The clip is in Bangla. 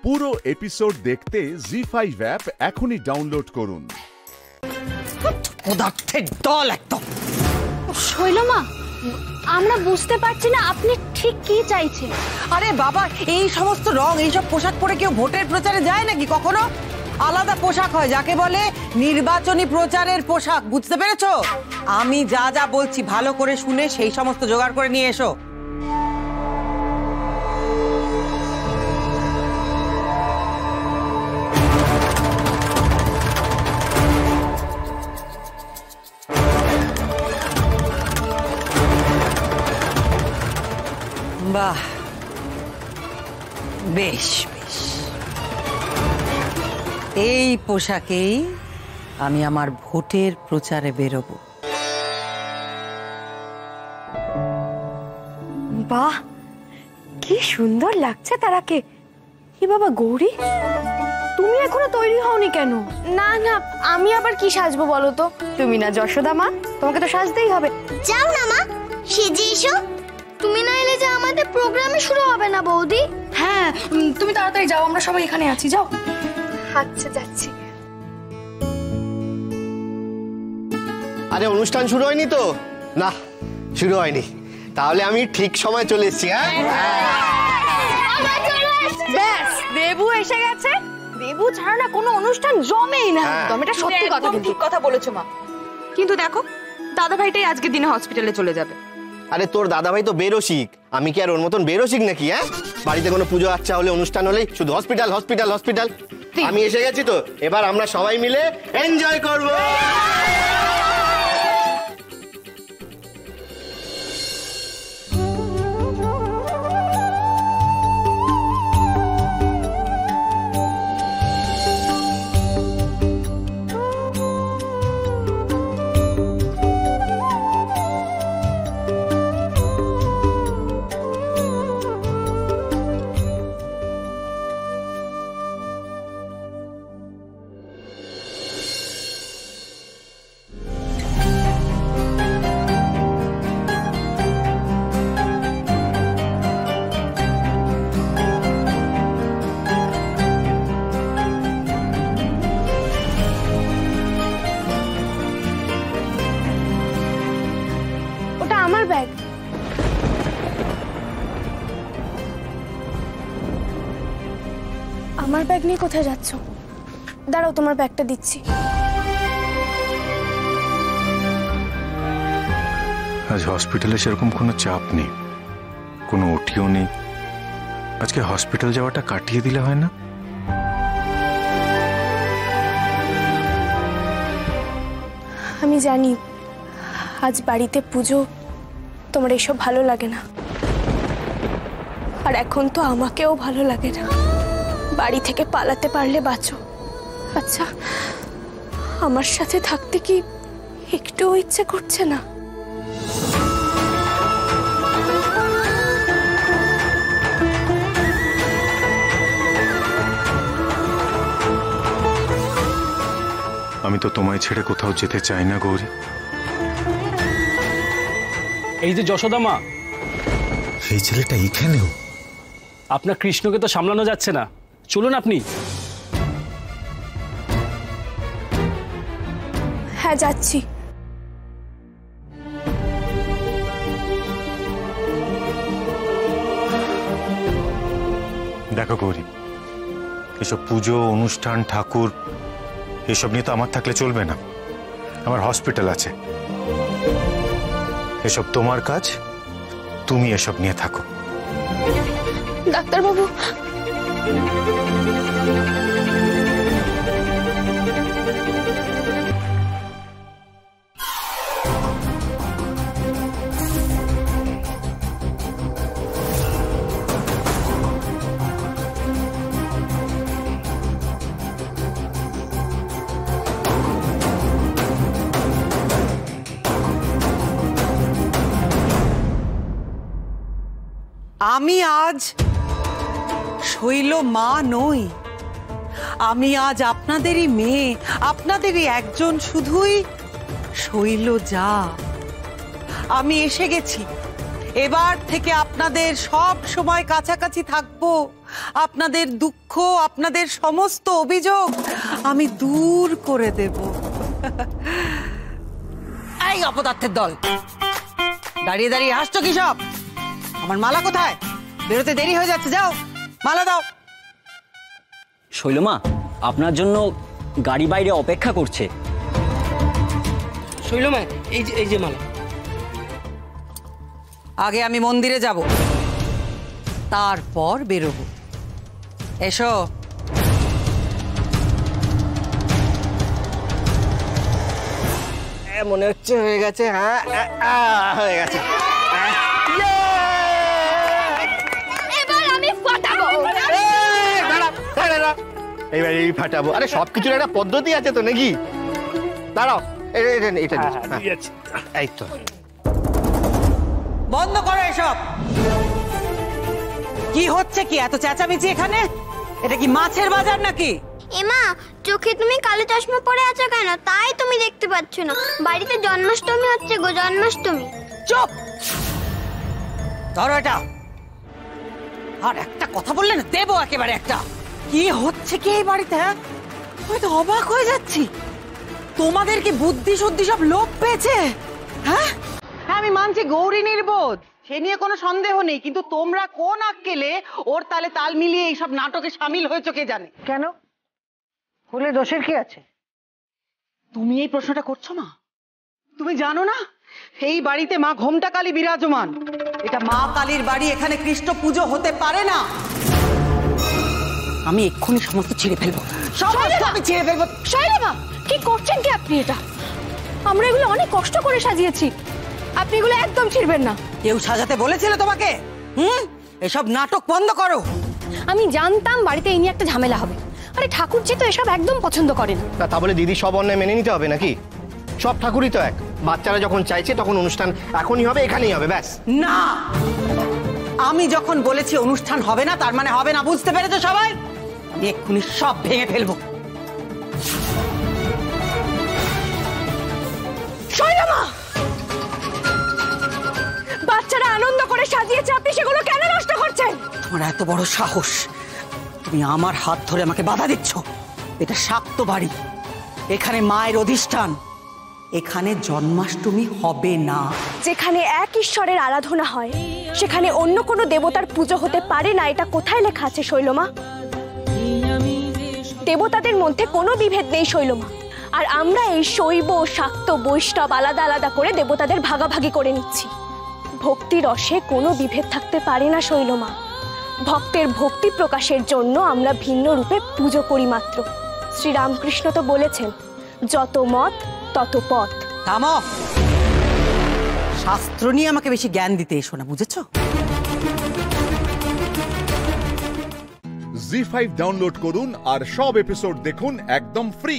পুরো এপিসোড দেখতে জি5 অ্যাপ এখনই ডাউনলোড করুন। পদার্থের দল একদম। শৈলমা, আমরা বুঝতে পারছি না আপনি ঠিক কি চাইছেন। আরে বাবা, এই সমস্ত রং, এইসব পোশাক পরে কেউ ভোটের প্রচারে যায় নাকি কখনো? আলাদা পোশাক হয়, যাকে বলে নির্বাচনী প্রচারের পোশাক। বুঝতে পেরেছো? আমি যা যা বলছি ভালো করে শুনে সেই সমস্ত জোগাড় করে নিয়ে এসো। বাহ, বেশ বেশ। এই পোশাকেই আমি আমার ভোটের প্রচারে বেরোবো। বাহ, কি সুন্দর লাগছে তারাকে। কি বাবা গৌরী, তুমি এখনো তৈরি হওনি কেন? না না, আমি আবার কি সাজবো বলো তো? তুমি না যশোদা মা, তোমাকে তো সাজতেই হবে। যাও না মা, সেজে এসো। তুমি না এলে যে আমাদের প্রোগ্রামে শুরু হবে না বৌদি। হ্যাঁ, তুমি তাড়াতাড়ি যাও, আমরা সবাই এখানে আছি, যাও। আচ্ছা, যাচ্ছি। আরে অনুষ্ঠান শুরু হয়নি তো? না, শুরু হয়নি। তাহলে আমি ঠিক সময় চলে এসেছি। ব্যাস, দেবু এসে গেছে। দেবু ছাড়া না কোনো অনুষ্ঠান জমেই না। একদম, এটা সত্যি কথা। ঠিক কথা বলেছো মা। কিন্তু দেখো, দাদা ভাইটাই আজকে দিনে হসপিটালে চলে যাবে। আরে তোর দাদা ভাই তো বেরসিক, আমি কি আর ওর মতন বেরসিক নাকি? বাড়িতে কোনো পুজো আচ্ছা হলে, অনুষ্ঠান হলেই শুধু হসপিটাল হসপিটাল হসপিটাল। আমি এসে গেছি তো, এবার আমরা সবাই মিলে এনজয় করব। আমার ব্যাগ। আমার ব্যাগ নিয়ে কোথায় যাচ্ছ? দাঁড়াও, তোমার ব্যাগটা দিচ্ছি। আজ হসপিটালে সেরকম কোনো চাপ নেই, কোনো ওটিও নেই। আজকে হসপিটাল যাওয়াটা কাটিয়ে দিলে হয় না? আমি জানি আজ বাড়িতে পুজো, তোমার এসব ভালো লাগে না। আর এখন তো আমাকেও ভালো লাগে না। বাড়ি থেকে পালাতে পারলে বাঁচো। আচ্ছা, আমার সাথে থাকতে কি একটুও ইচ্ছে করছে না? আমি তো তোমায় ছেড়ে কোথাও যেতে চাই না গৌরী। এই যে যশোদা মা, এই ছেলেটা এখানেও? আপনার কৃষ্ণকে তো সামলানো যাচ্ছে না, চলুন আপনি। হ্যাঁ, যাচ্ছি। দেখো গৌরী, এসব পুজো অনুষ্ঠান ঠাকুর এসব নিয়ে তো আমার থাকলে চলবে না। আমার হসপিটাল আছে, এসব তোমার কাজ, তুমি এসব নিয়ে থাকো। ডাক্তারবাবু, আমি আজ শৈল মা নই, আমি আজ আপনাদেরই মেয়ে, আপনাদেরই একজন, শুধুই শৈলজা। আমি এসে গেছি, এবার থেকে আপনাদের সব সময় কাছাকাছি থাকবো। আপনাদের দুঃখ, আপনাদের সমস্ত অভিযোগ আমি দূর করে দেব। এই অপদার্থের দল, দাঁড়িয়ে দাঁড়িয়ে হাসছো কি সব? আমার মালা কোথায়? বেরোতে দেরি হয়ে যাচ্ছে, যাও মালা দাও। শৈলমা, আপনার জন্য গাড়ি বাইরে অপেক্ষা করছে। শৈলমা, এই যে মালা। আগে আমি মন্দিরে যাব, তারপর বেরোবো। এসো। মনে হচ্ছে হয়ে গেছে। হ্যাঁ হয়ে গেছে। এবার আমি ফাটাবো। এইবার এই ফাটাবো। আরে সবকিছুর একটা পদ্ধতি আছে তো নাকি? দাঁড়াও, এটা এই তো। বন্ধ করো এসব। কি হচ্ছে কি এত চেঁচামেচি এখানে? এটা কি মাছের বাজার নাকি? এমা, চোখে তুমি কালো চশমা পরে আছো কেন? তাই তুমি দেখতে পাচ্ছ না। বাড়িতে জন্মাষ্টমী হচ্ছে গো, জন্মাষ্টমী। চুপ, ধরো এটা। আর একটা কথা বললে না দেবো একেবারে একটা। কি হচ্ছে কি এই বাড়িতে? আমি তো অবাক হয়ে যাচ্ছি। তোমাদের কি বুদ্ধি শুদ্ধি সব লোপ পেয়েছে? হ্যাঁ, আমি মানছি গৌরী নির্বোধ, সে নিয়ে কোনো সন্দেহ নেই, কিন্তু তোমরা কোন আক্কেলে ওর তালে তাল মিলিয়ে এইসব নাটকে সামিল হয়েছো কে জানে? কেন হলে দোষের কি আছে? তুমি এই প্রশ্নটা করছো মা? তুমি জানো না এই বাড়িতে মা ঘোমটা কালী বিরাজমান। এটা মা কালীর বাড়ি, এখানে কৃষ্ণ পুজো হতে পারে না। আমি এক্ষুনি সমস্ত ছিঁড়ে ফেলবো, সমস্ত আমি ছিঁড়ে ফেলবো। শৈলমা, কি করছেন কি আপনি? এটা আমরা এগুলো অনেক কষ্ট করে সাজিয়েছি, আপনি এগুলো একদম ছিড়বেন না। কেউ সাজাতে বলেছিল তোমাকে? এসব নাটক বন্ধ করো। আমি জানতাম বাড়িতে এই নিয়ে একটা ঝামেলা হবে। আরে ঠাকুরজি তো এসব একদম পছন্দ করেন। তা বলে দিদি সব অন্যায় মেনে নিতে হবে নাকি? সব ঠাকুরই তো এক। বাচ্চারা যখন চাইছে তখন অনুষ্ঠান এখনই হবে, এখানেই হবে, ব্যাস। না, আমি যখন বলেছি অনুষ্ঠান হবে না তার মানে হবে না, বুঝতে পেরেছো সবাই? আমি এক্ষুনি সব ভেঙে ফেলবো। শৈলমা, বাচ্চারা আনন্দ করে সাজিয়েছে, আপনি সেগুলো কেন নষ্ট করছেন? তোমার এত বড় সাহস, তুমি আমার হাত ধরে আমাকে বাধা দিচ্ছ? এটা শাক্ত বাড়ি, এখানে মায়ের অধিষ্ঠান, এখানে জন্মাষ্টমী হবে না। যেখানে এক ঈশ্বরের আরাধনা হয় সেখানে অন্য কোনো দেবতার পুজো হতে পারে না, এটা কোথায় লেখা আছে শৈলমা? দেবতাদের মধ্যে কোনো বিভেদ নেই শৈলমা, আর আমরা এই শৈব শাক্ত বৈষ্ণব আলাদা আলাদা করে দেবতাদের ভাগাভাগি করে নিচ্ছি। ভক্তি রসে কোনো বিভেদ থাকতে পারে না শৈলমা। ভক্তের ভক্তি প্রকাশের জন্য আমরা ভিন্ন রূপে পুজো করি মাত্র। শ্রীরামকৃষ্ণ তো বলেছেন, যত মত তত পথ। থামো, শাস্ত্র নিয়ে আমাকে বেশি জ্ঞান দিতে এসো না, বুঝেছো? জি5 ডাউনলোড করুন আর সব এপিসোড দেখুন একদম ফ্রি।